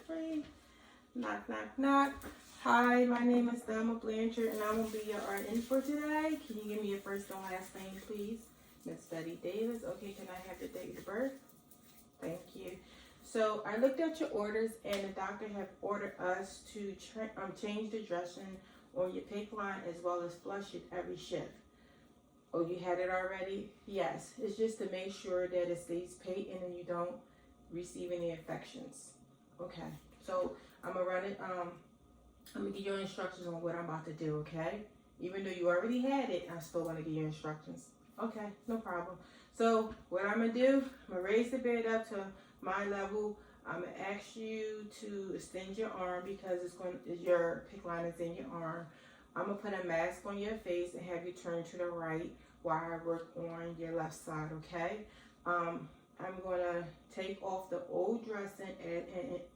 free. Knock, knock, knock. Hi, my name is Thelma Blanchard, and I'm going to be your RN for today. Can you give me your first and last name, please? Miss Betty Davis. Okay, can I have your date of birth? Thank you. So I looked at your orders, and the doctor have ordered us to change the dressing on your PICC line as well as flush it every shift. Oh, you had it already? Yes. It's just to make sure that it stays patent and you don't receive any infections. Okay. So I'm gonna run it. I'm gonna give you instructions on what I'm about to do. Okay. Even though you already had it, I'm still gonna give you instructions. Okay, no problem. So what I'm gonna do, I'm gonna raise the bed up to my level. I'm gonna ask you to extend your arm because your PICC line is in your arm. I'm gonna put a mask on your face and have you turn to the right while I work on your left side, okay? I'm gonna take off the old dressing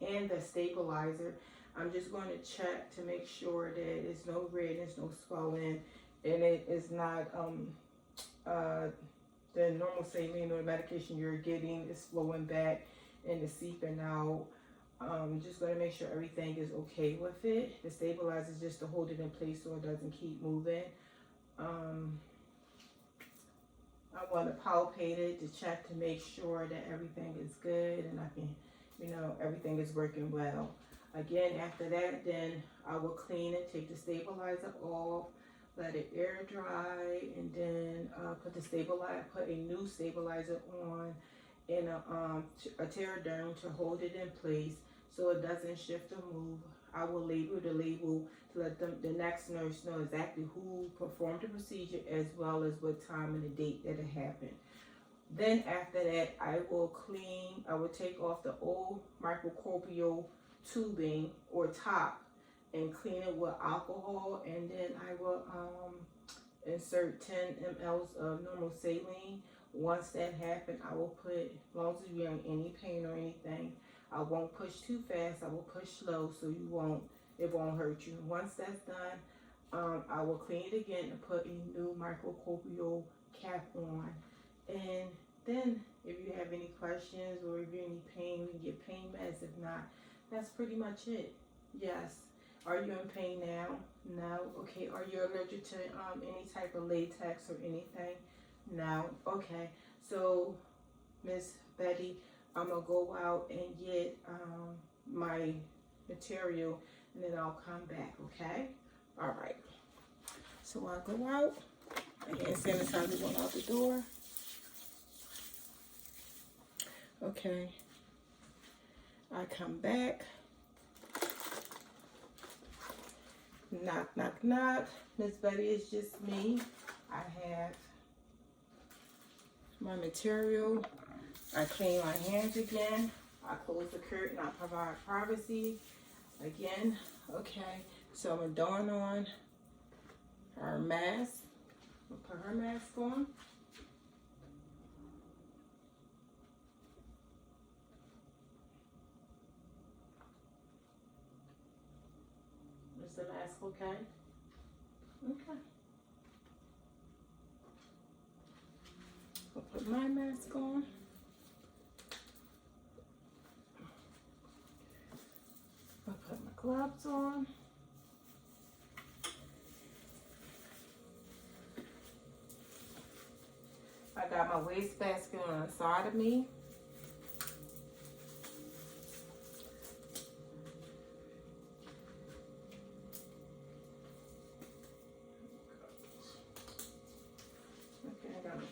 and the stabilizer. I'm just gonna check to make sure that there's no redness, no swelling, and it is not the normal saline or the medication you're getting is flowing back and it's seeping out. Just going to make sure everything is okay with it. The stabilizer is just to hold it in place so it doesn't keep moving. I'm going to palpate it to check to make sure that everything is good and I can, everything is working well. Again, after that, then I will clean it, take the stabilizer off, let it air dry, and then put a new stabilizer on and a Terraderm to hold it in place so it doesn't shift or move. I will label the label to let the next nurse know exactly who performed the procedure as well as what time and the date that it happened. Then after that, I will take off the old microcopial tubing or top and clean it with alcohol, and then I will insert 10 mLs of normal saline. Once that happens, I will put, as long as you're in any pain or anything, I won't push too fast, I will push slow so it won't hurt you. Once that's done, I will clean it again and put a new microcopial cap on. And then if you have any questions or if you're in any pain, we can get pain meds. If not, that's pretty much it. Yes. Are you in pain now? No. Okay. Are you allergic to any type of latex or anything? No. Okay. So, Miss Betty, I'm gonna go out and get my material, and then I'll come back. Okay. All right. So I go out. I hand sanitizer went out the door. Okay. I come back. Knock, knock, knock. Miss Betty, it's just me. I have my material. I clean my hands again. I close the curtain. I provide privacy again. Okay, so I'm going to don on her mask. I'll put her mask on. Is the mask okay? Okay. I'll put my mask on. I'll put my gloves on. I got my waste basket on the side of me.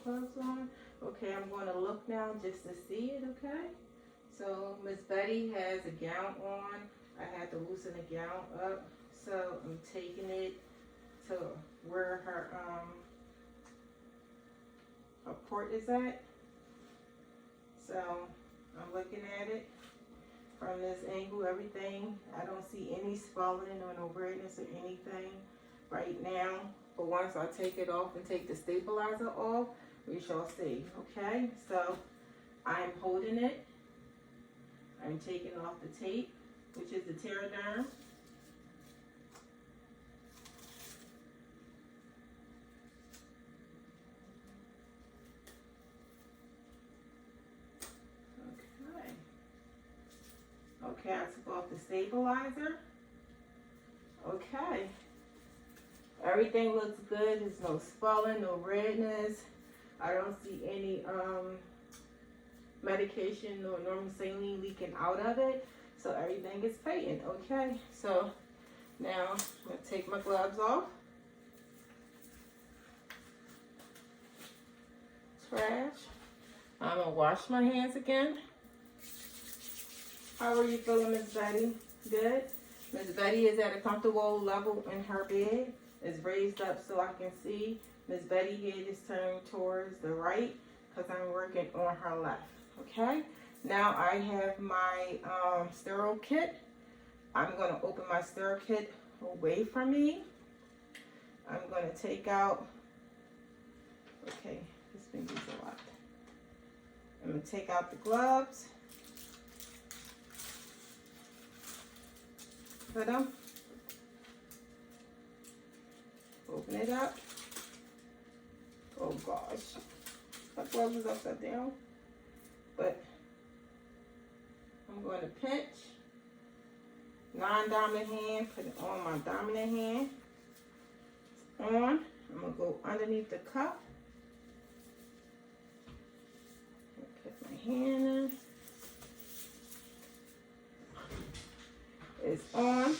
Gloves on. Okay, I'm going to look now just to see it, okay? So Miss Betty has a gown on. I had to loosen the gown up. So I'm taking it to where her port is at. So I'm looking at it from this angle, everything. I don't see any swelling or no redness or anything right now. But once I take it off and take the stabilizer off, we shall see. Okay, so I'm holding it. I'm taking off the tape, which is the Terraderm. Okay. Okay, I took off the stabilizer. Okay. Everything looks good. There's no swelling, no redness. I don't see any medication or normal saline leaking out of it. So everything is patent. Okay. So now I'm going to take my gloves off. Trash. I'm going to wash my hands again. How are you feeling, Miss Betty? Good? Miss Betty is at a comfortable level in her bed. It's raised up so I can see. Miss Betty head is turned towards the right because I'm working on her left. Okay? Now I have my sterile kit. I'm going to open my sterile kit away from me. I'm going to take out, okay, this finger's a lot. I'm going to take out the gloves. Put them. Open it up. Oh gosh. My glove is upside down. But I'm going to pinch. Non-dominant hand. Put it on my dominant hand. It's on. I'm going to go underneath the cuff. Put my hand in. It's on.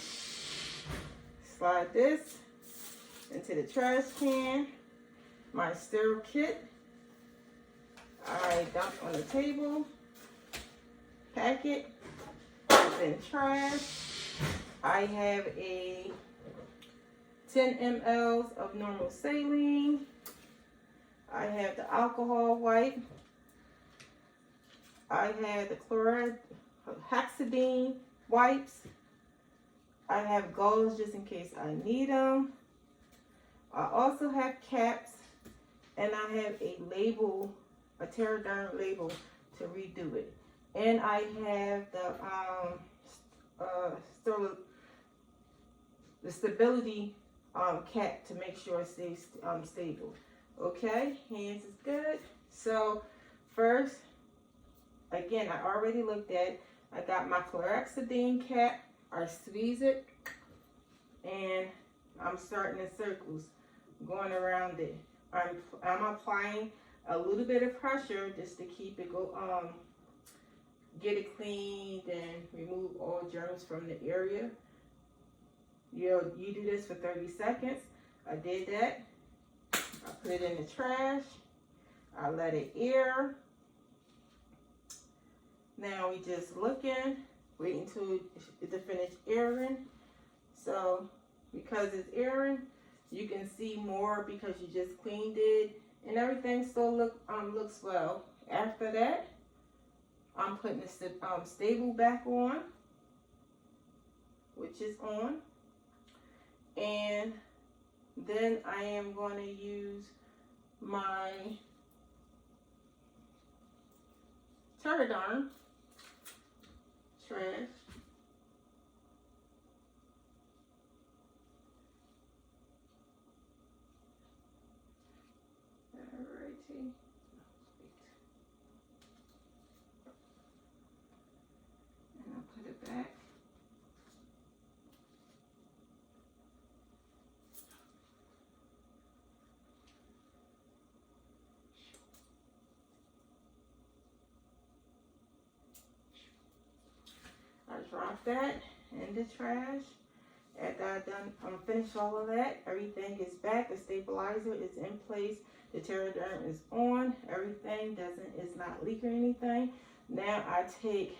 Slide this into the trash can. My sterile kit. I dump on the table. Pack it. It's in trash. I have a 10 ml of normal saline. I have the alcohol wipe. I have the chlorhexidine wipes. I have gauze just in case I need them. I also have caps, and I have a label, a Terraderm label to redo it. And I have the stability cap to make sure it stays stable. Okay, hands is good. So first, again, I already looked at. I got my chlorhexidine cap. I squeeze it, and I'm starting in circles, going around it. I'm applying a little bit of pressure just to keep it get it cleaned and remove all germs from the area. You do this for 30 seconds. I did that. I put it in the trash. I let it air. Now we just looking, waiting until it finish airing. So because it's airing, you can see more because you just cleaned it, and everything still looks well. After that, I'm putting the stable back on, which is on, and then I am going to use my Terraderm trash. Alrighty. And I'll put it back. I dropped that in the trash. After I'm finished all of that, everything is back. The stabilizer is in place. The Terraderm is on. Everything is not leaking anything. Now I take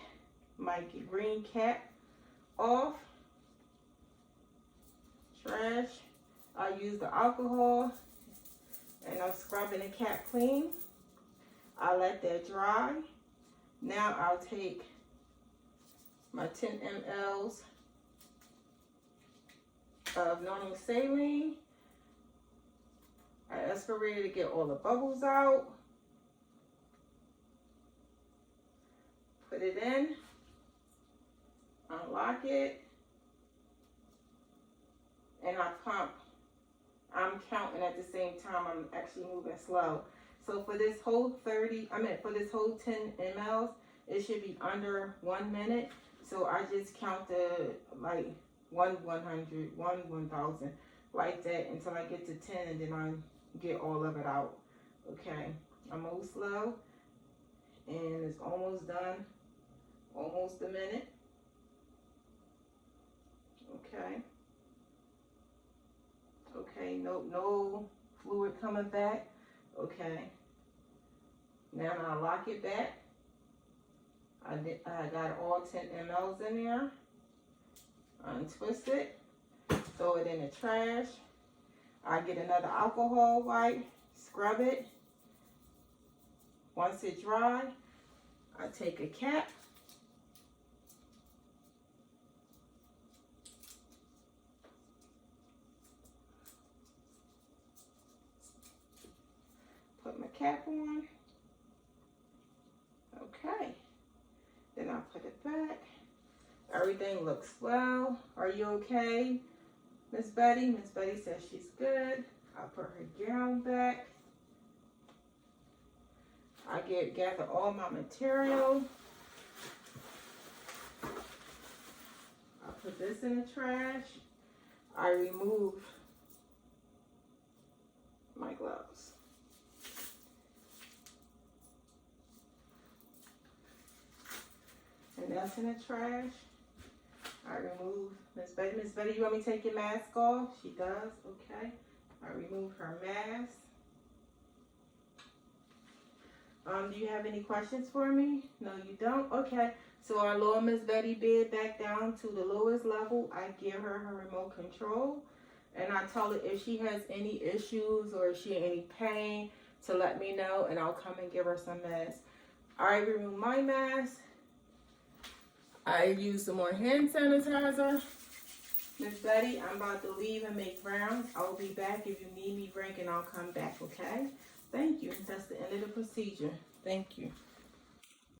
my green cap off. Trash. I use the alcohol, and I'm scrubbing the cap clean. I let that dry. Now I'll take my 10 ml of normal saline. I aspirate to get all the bubbles out. Put it in. Unlock it. And I pump. I'm counting at the same time. I'm actually moving slow. So for this whole for this whole 10 ml, it should be under 1 minute. So I just counted like 100, 1,000, like that until I get to 10, and then I get all of it out. Okay, I move slow, and it's almost done. Almost a minute. Okay. Okay, no fluid coming back. Okay. Now I lock it back. I got all 10 mLs in there. Untwist it. Throw it in the trash. I get another alcohol wipe. Scrub it. Once it dry, I take a cap. Put my cap on. Okay. Then I'll put it back. Everything looks well. Are you okay, Miss Betty? Miss Betty says she's good. I'll put her gown back. I gather all my material. I'll put this in the trash. I remove my gloves. And that's in the trash. I remove Miss Betty. Miss Betty, you want me to take your mask off? She does. Okay. I remove her mask. Do you have any questions for me? No, you don't? Okay. So I lower Miss Betty bed back down to the lowest level. I give her her remote control. And I tell her if she has any issues or if she has any pain to let me know, and I'll come and give her some meds. I remove my mask. I use some more hand sanitizer. Miss Betty, I'm about to leave and make rounds. I'll be back. If you need me, Frank, and I'll come back, okay? Thank you. That's the end of the procedure. Thank you.